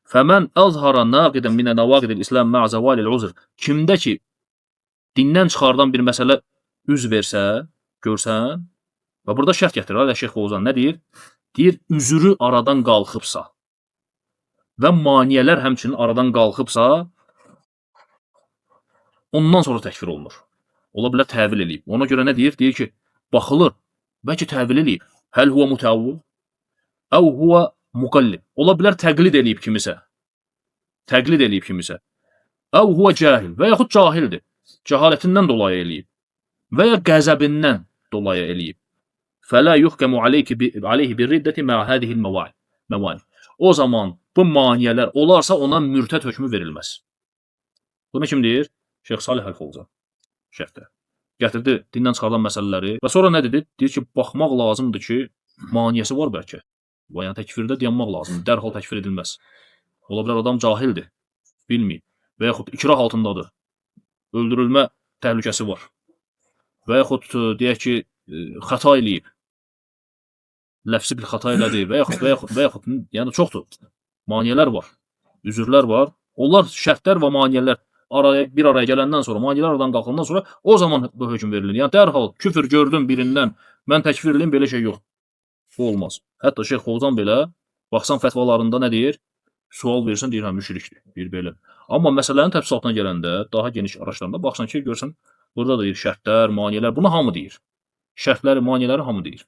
Fəmən əzhara naqidən minə nəvaqidil İslam ma'a zavalil uzr. Kimdə ki dindən çıxardan bir məsələ üz versə, görsən, və burada şərt gətirir Əli Şeyx Oğuzhan nə deyir? Deyir, üzrü aradan qalxıbsa və maniyələr həmçinin aradan qalxıbsa, ondan sonra təkfir olunur. Ola bilər təvil eləyib. Ona görə nə deyir? Deyir ki, baxılır, bəlkə təvil eləyib. Həl huva mutəvvil, əv huva muqallid. Ola bilər təqlid eləyib kimisə. Təqlid eləyib kimisə. Əv huva cahil və yaxud cahildir. Cəhalətindən dolayı eləyib. Və ya qəzəbindən dolayı eləyib. Fələ yuhkəmu aleyhi bir riddəti mə hədihil məvani. O zaman bu maniyələr olarsa ona mürtəd hökmü verilməz. Bunu kim deyir? Şeyx Salih Əl-Fovzan. Şərhdə. Gətirdi dindən çıxardan məsələləri və sonra nə dedi? Deyir ki, baxmaq lazımdır ki, maniyəsi var bəlkə. Yəni təkfirdə dayanmaq lazımdır. Dərhal təkfir edilməz. Ola bilər adam cahildir, bilməyib və yaxud ikrah altındadır. Öldürülmə təhlükəsi var. Və yaxud deyək ki, xəta eləyib. Ləfsi bir xəta elədi və yaxud yəni çoxdur. Maniyələr var, üzürlər var. Onlar şərtlər və maniyələr bir araya gələndən sonra, maniyələr aradan qalxandan sonra o zaman bu hökm verilir. Yəni dərhal küfür gördüm birindən, mən təkfir edeyim, belə şey yox. Bu olmaz. Hətta Şeyx Oğuzhan belə baxsan fətvalarında nə deyir? Sual versən deyir, hə müşrikdir, deyir belə. Amma məsələnin təfsilatına gələndə, daha geniş araşdırmada baxsan ki, görsən burada da deyir şərtlər, maniyələr, bunu hamı deyir. Şərtləri, maniyələri hamı deyir.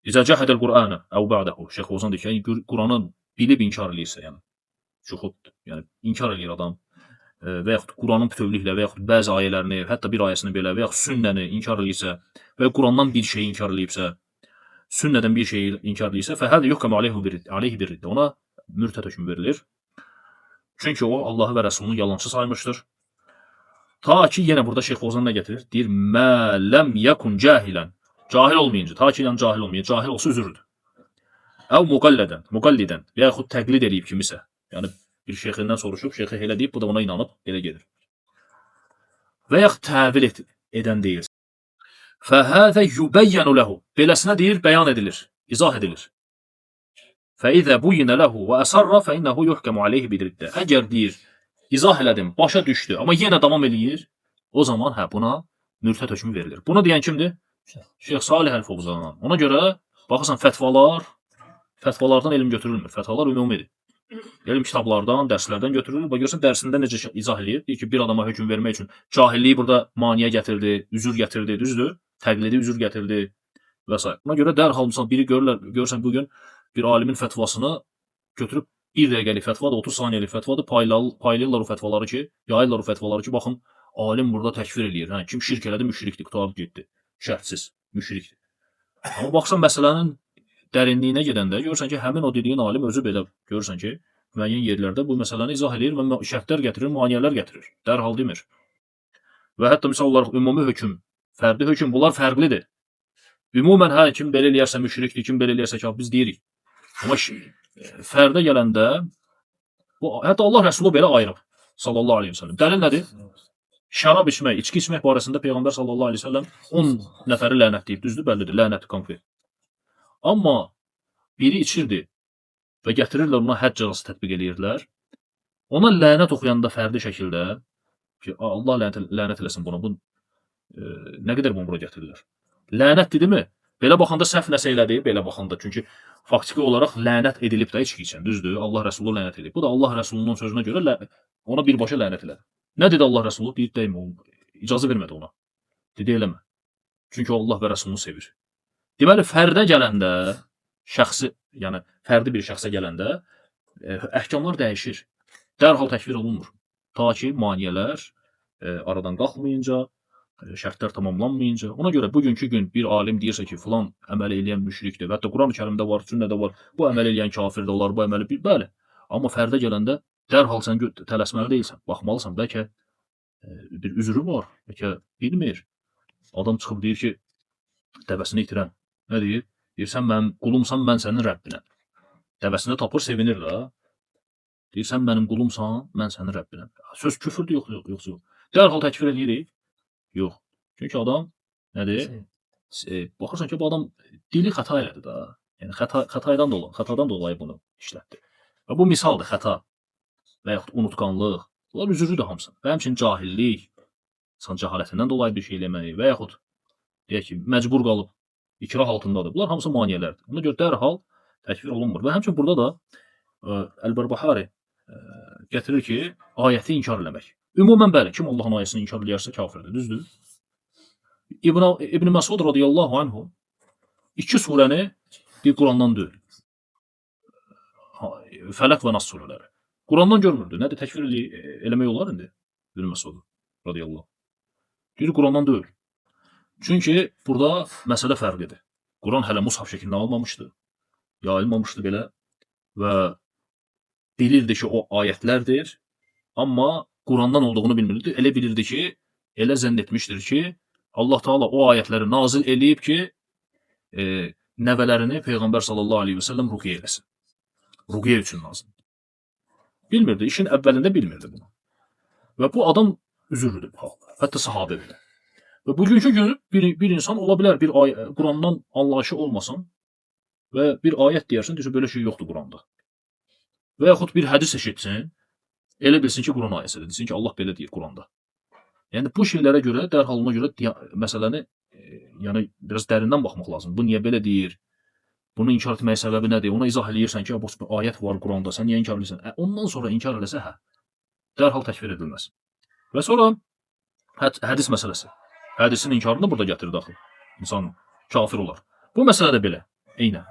İzə cəhədəl Qur'anə əv ba'dəhu. Şeyx Oğuzhan deyir ki, yəni Qur'anı bilib inkar eləyirsə, yəni şuxuddur. Yəni inkar eləyir adam və yaxud Qur'anın bütövlüklə və yaxud bəzi ayələrini, hətta bir ayəsini belə və yaxud sünnəni inkar eləyirsə və Qur'andan bir şeyi inkar eləyibsə, sünnədən bir şeyi inkar eləyirsə, fəhədə yuhkamu aleyhi bir riddə. Ona mürtəd hökmü verilir. Çünki o Allahı və Rəsulunu yalançı saymışdır. Ta ki yenə burada Şeyx Oğuzhan nə gətirir? Deyir, mə ləm yakun cahilən. Cahil olmayınca, ta ki yəni cahil olmayınca, cahil olsa üzürdür. Əv muqallidən və yaxud təqlid eləyib kimisə. Yəni bir şeyxindən soruşub, şeyxi elə deyib, bu da ona inanıb, elə gedir. Və yaxud təvil edən deyil. Fəhəzə yubəyyənu ləhu. Beləsinə deyir, bəyan edilir, izah edilir. Fəizə buyinə ləhu və əsarra fəinnəhu yuhkəmu aleyhi bidirdə. Əgər deyir, izah elədim, başa düşdü, amma yenə davam eləyir, o zaman hə, buna mürtəd hökmü verilir. Bunu deyən kimdir? Şeyx Salih Əl-Fovzan. Ona görə baxırsan fətvalardan elm götürülmür. Fətvalar ümumidir. Elm kitablardan, dərslərdən götürülür. Bax görsən dərsində necə izah eləyir? Deyir ki, bir adama hökm vermək üçün cahilliyi burada maniyə gətirdi, üzür gətirdi, düzdür? Təqlidi üzür gətirdi və s. Buna görə dərhal biri görürsən bu gün bir alimin fətvasını götürüb 1 dəqiqəlik fətvadır, 30 saniyəlik fətvadır, paylayırlar o fətvaları ki, yayırlar o fətvaları ki, baxın, alim burada təkfir eləyir. Hə, kim şirk elədi, müşrikdir, qutarıb getdi. Şərtsiz, müşrikdir. Amma baxsan məsələnin dərinliyinə gedəndə görürsən ki, həmin o dediyin alim özü belə görürsən ki, müəyyən yerlərdə bu məsələni izah edir və şərtlər gətirir, maniyələr gətirir. Dərhal demir. Və hətta misal olaraq ümumi hökm, fərdi hökm, bunlar fərqlidir. Ümumən hə, kim belə eləyərsə müşrikdir, kim belə eləyərsə ki, biz deyirik. Amma fərdə gələndə, hətta Allah Rəsulu belə ayırıb, sallallahu aleyhi və səlləm. Dəlil nədir? Şərab içmək, içki içmək barəsində Peyğəmbər sallallahu aleyhi və səlləm 10 nəfəri lənətləyib, düzdür, bəllidir, lənətli konkret. Amma biri içirdi və gətirirlər ona hədd cəzası tətbiq edirdilər. Ona lənət oxuyanda fərdi şəkildə ki, Allah lənət eləsin buna, bu nə qədər bunu bura gətirirlər. Lənət dedimi? Belə baxanda səhv nəsə elədi, belə baxanda. Çünki faktiki olaraq lənət edilib də içki içən, düzdür? Allah Rəsulu lənət edib. Bu da Allah Rəsulunun sözünə görə ona birbaşa lənət elədi. Nə dedi Allah Rəsulu? Deyir, dəymə, icazə vermədi ona. Dedi, eləmə. Çünki Allah və Rəsulunu sevir. Deməli, fərdə gələndə, yəni fərdi bir şəxsə gələndə əhkamlar dəyişir. Dərhal təkfir olunmur. Ta ki, maniyələr aradan qalxmayınca, şərtlər tamamlanmayınca. Ona görə bugünkü gün bir alim deyirsə ki, filan əməl eləyən müşrikdir. Və hətta Quran-ı Kərimdə var, sünnədə var. Bu əməl eləyən kafirdə olar, bu əməli bəli. Amma fərdə gələndə dərhal sən tələsməli deyilsən. Baxmalısan, bəlkə bir üzrü var, bəlkə bilmir. Adam çıxıb deyir ki, dəvəsini itirən. Nə deyir? Deyir, sən mənim qulumsan, mən sənin Rəbbinəm. Dəvəsində tapır, sevinir də. Deyir, sən mənim qulumsan, mən sənin Rəbbinəm. Söz küfürdür, yox. Dərhal təkfir edirik. Yox. Çünki adam nədir? Baxırsan ki, bu adam dili xəta elədi da. Yəni xətadan dolayı bunu işlətdi. Və bu misaldır, xəta və yaxud unutqanlıq. Bunlar üzrüdür hamısı. Və həmçinin cahillik, insan cəhalətindən dolayı bir şey eləmək və yaxud deyək ki, məcbur qalıb ikrah altındadır. Bunlar hamısı maneələrdir. Ona görə dərhal təkfir olunmur. Və həmçinin burada da Əl-Bərbəhari gətirir ki, ayəti inkar eləmək. Ümumən bəli, kim Allahın ayəsini inkar eləyərsə kafirdir, düzdür? İbn Məsud radiyallahu anhu 2 surəni bir Qurandan deyil. Fələq və Nas surələri. Qurandan görmürdü. Nədir təkfir eləmək olar indi? İbn Məsud radiyallahu. Deyir Qurandan deyil. Çünki burada məsələ fərqlidir. Quran hələ mushaf şəklində almamışdı. Yayılmamışdı belə və bilirdi ki, o ayətlərdir, amma Qurandan olduğunu bilmirdi. Elə bilirdi ki, elə zənn etmişdir ki, Allah Taala o ayətləri nazil eləyib ki, nəvələrini Peyğəmbər sallallahu aleyhi və səlləm ruqiyyə eləsin. Ruqiyyə üçün nazil. Bilmirdi, işin əvvəlində bilmirdi bunu. Və bu adam üzürlüdür bu halda. Hətta sahabə belə. Və bugünkü gün bir insan ola bilər, bir Qurandan anlayışı olmasın və bir ayət deyərsin, deyirsə, belə şey yoxdur Quranda. Və yaxud bir hədis eşitsin, elə bilsin ki, Quran ayəsidir. Desin ki, Allah belə deyir Quranda. Yəni, bu şeylərə görə, dərhal ona görə məsələni yəni, biraz dərindən baxmaq lazım. Bu niyə belə deyir? Bunu inkar etməyə səbəbi nədir? Ona izah eləyirsən ki, bu ayət var Quranda, sən niyə inkar edirsən? Ondan sonra inkar eləsə, dərhal təkfir edilməz. Və sonra hədis məsələsi. Hədisin inkarını da burada gətirir daxil. İnsan kafir olar. Bu məsələ də belə. Eynən.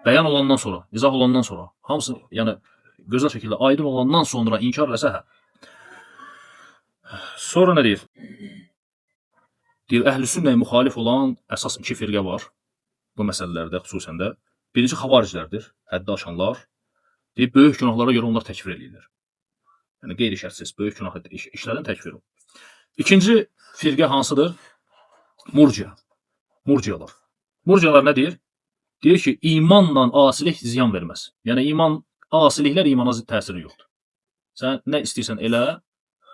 Bəyan olandan sonra, izah olandan sonra, hamısı yəni gözəl şəkildə aydın olandan sonra inkar eləsə, Sonra nə deyir? Deyir, əhl-i sünnəyə müxalif olan əsas 2 firqə var bu məsələlərdə xüsusən də. Birinci xavariclərdir, həddi aşanlar. Deyir, böyük günahlara görə onlar təkfir edirlər. Yəni qeyri-şərtsiz böyük günah işlərin təkfiri. İkinci firqə hansıdır? Murciə. Murciələr. Murciələr nə deyir? Deyir ki, imanla asilik ziyan verməz. Yəni asiliklər imana təsiri yoxdur. Sən nə istəyirsən elə,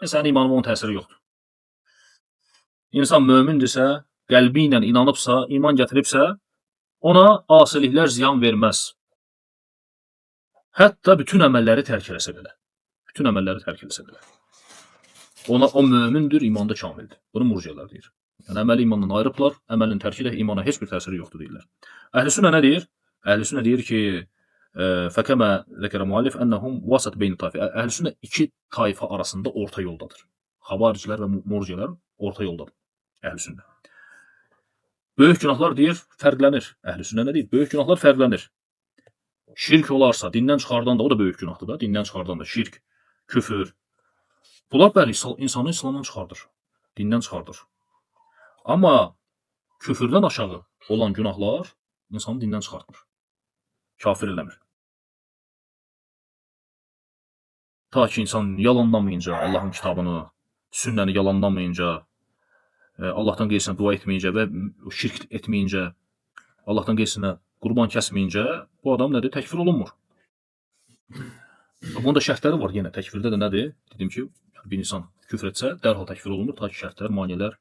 sənin imanın onun təsiri yoxdur. İnsan mömindirsə, qəlbi ilə inanıbsa, iman gətiribsə, ona asiliklər ziyan verməz. Hətta bütün əməlləri tərk eləsə belə. Bütün əməlləri tərk eləsə belə. O mömindir, imanda kamildir. Bunu murciələr deyir. Yəni, əməli imandan ayrıblar, əməlin tərki ilə imana heç bir təsiri yoxdur deyirlər. Əhl-i sünnə nə deyir? Əhl-i sünnə deyir ki, fəkəmə zəkərə müəllif ənəhum vasat beyni tayfə. Əhl-i sünnə 2 tayfa arasında orta yoldadır. Xavariclər və murciələr orta yoldadır. Əhl-i sünnə. Böyük günahlar deyir, fərqlənir. Əhl-i sünnə nə deyir? Böyük günahlar fərqlənir. Şirk olarsa, dindən çıxardan da, o da böyük günahdır da, dindən çıxardan da şirk, küfür. Bunlar bəli, insanı İslamdan çıxardır, dindən çıxardır. Amma küfürdən aşağı olan günahlar insanı dindən çıxartmır. Kafir eləmir. Ta ki, insan yalanlamayınca Allahın kitabını, sünnəni yalanlamayınca, Allahdan qeyrisinə dua etməyincə və şirk etməyincə, Allahdan qeyrisinə qurban kəsməyincə, bu adam nədir? Təkfir olunmur. Bunun da şərtləri var yenə. Təkfirdə də nədir? Dedim ki, bir insan küfr etsə, dərhal təkfir olunmur. Ta ki, şərtlər, maneələr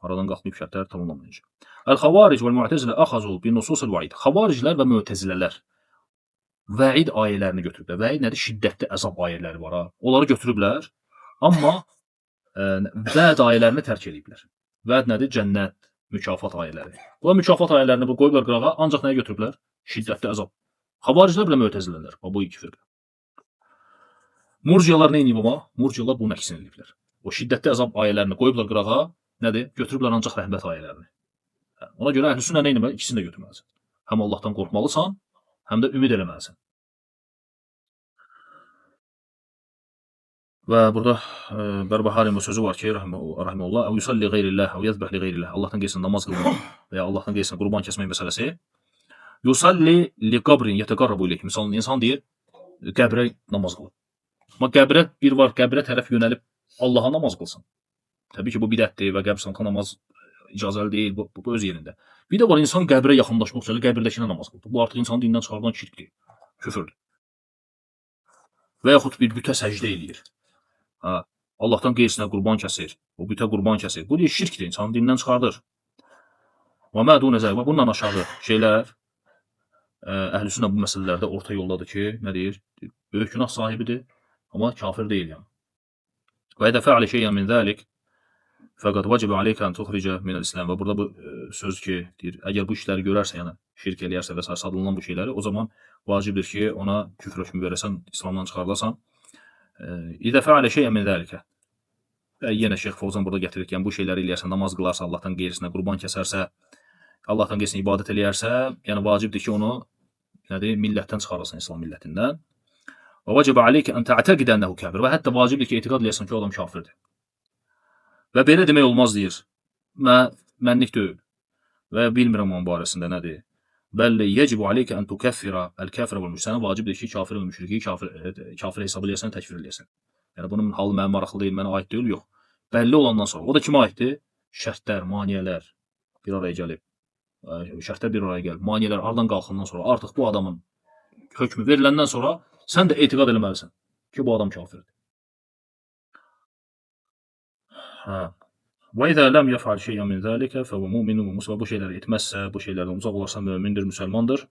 aradan qalxmayıb, şərtlər tamamlanmayınca. Əl-xavaric vəl-mu'təzilə əxazu bin-nususil va'id. Xavariclər və mötəzilələr vəid ayələrini götürüblər. Vəid nədir? Şiddətli əzab ayələri var. Onları götürüblər, amma vəd ayələrini tərk ediblər. Vəd nədir? Cənnət, mükafat ayələri. Bu mükafat ayələrini qoyublar qırağa, ancaq nəyə götürüblər? Şiddətli əzab. Xavariclər belə mötəzilələr. Bu 2 firqə. Murciyalar nə edib amma? Murciyalar bunun əksini ediblər. O şiddətli əzab ayələrini qoyublar qırağa, nədir? Götürüblər ancaq rəhmət ayələrini. Ona görə əhl-i sünnə nə etməli? İkisini də götürməlisən. Həm Allahdan qorxmalısan, həm də ümid eləməlisən. Və burada Bərbəhari'nin sözü var ki, rahimehullah, "Əv yusalli qeyrillah, əv yezbeh li qeyrillah." Allahdan qeyrisinə namaz qılmaq və ya Allahdan qeyrisinə qurban kəsmək məsələsi. Yusalli li qabrin yetaqarrabu ilayh. Məsələn, insan deyir, qəbrə namaz qılır. Amma qəbrə tərəf yönəlib Allaha namaz qılsın. Təbii ki, bu bidətdir və qəbirstanlıqda namaz icazəli deyil, bu öz yerində. Bir də var, insan qəbrə yaxınlaşmaq üçün qəbirdəkinə namaz qılır. Bu artıq insanın dindən çıxardan şirkdir, küfürdür. Və yaxud bir bütə səcdə eləyir. Allahdan qeyrisinə qurban kəsir, o bütə qurban kəsir. Bu şirkdir, insanı dindən çıxardır. Və mə dunə zəlik, bundan aşağı şeylər, Əhlüsünnə bu məsələlərdə orta yoldadır ki, nə deyir? Böyük günah sahibidir, amma kafir deyil yəni. Və edə fəalə şeyən min zəlik fəqad vəcibə aleyka ən tuxricə minəl-İslam. Və burada bu söz ki, deyir, əgər bu işləri görərsə, yəni şirk eləyərsə və sair sadılınan bu şeyləri, o zaman vacibdir ki, ona küfr hökmü verəsən, İslamdan çıxarılasan. İdə fəalə şeyən min zəlikə. Və yenə Şeyx Fovzan burada gətirir ki, yəni bu şeyləri eləyərsə, namaz qılarsa, Allahdan qeyrisinə qurban kəsərsə, Allahdan qeyrisinə ibadət eləyərsə, yəni vacibdir ki, onu nədir, millətdən çıxarılsın, İslam millətindən. Və vəcibə aleyka ən tə'təqidə ənəhu kafir. Və hətta vacibdir ki, etiqad eləyəsən ki, o adam kafirdir. Və belə demək olmaz deyir. Mənlik deyil. Və bilmirəm onun barəsində nədir. Bəli, yecibu aleyka ən tukəffirə əl-kafirə vəl-müşrik. Sənə vacibdir ki, kafir və müşriki kafir hesab eləyəsən, təkfir eləyəsən. Yəni bunun halı mənim maraqlı deyil, mənə aid deyil, yox. Bəlli olandan sonra. O da kimə aiddir? Şərtlər, maniyələr bir araya gəlib. Şərtlər bir araya gəlib. Maniyələr aradan qalxandan sonra artıq bu adamın hökmü veriləndən sonra sən də etiqad eləməlisən ki, bu adam kafirdir. Və izə ləm yəfəal şeyən min zəlikə fəvə mu'minun və muslim. Bu şeyləri etməzsə, bu şeylərdən uzaq olarsa mömindir, müsəlmandır.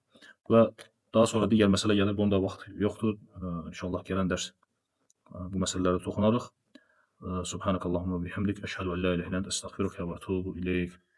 Və daha sonra digər məsələ gəlir, bunda vaxt yoxdur. İnşallah gələn dərs bu məsələlərə toxunarıq. Subhanakallahumma bihamdik, əşhədu en la ilahe illə ente, estağfiruke və etûbu ileyk.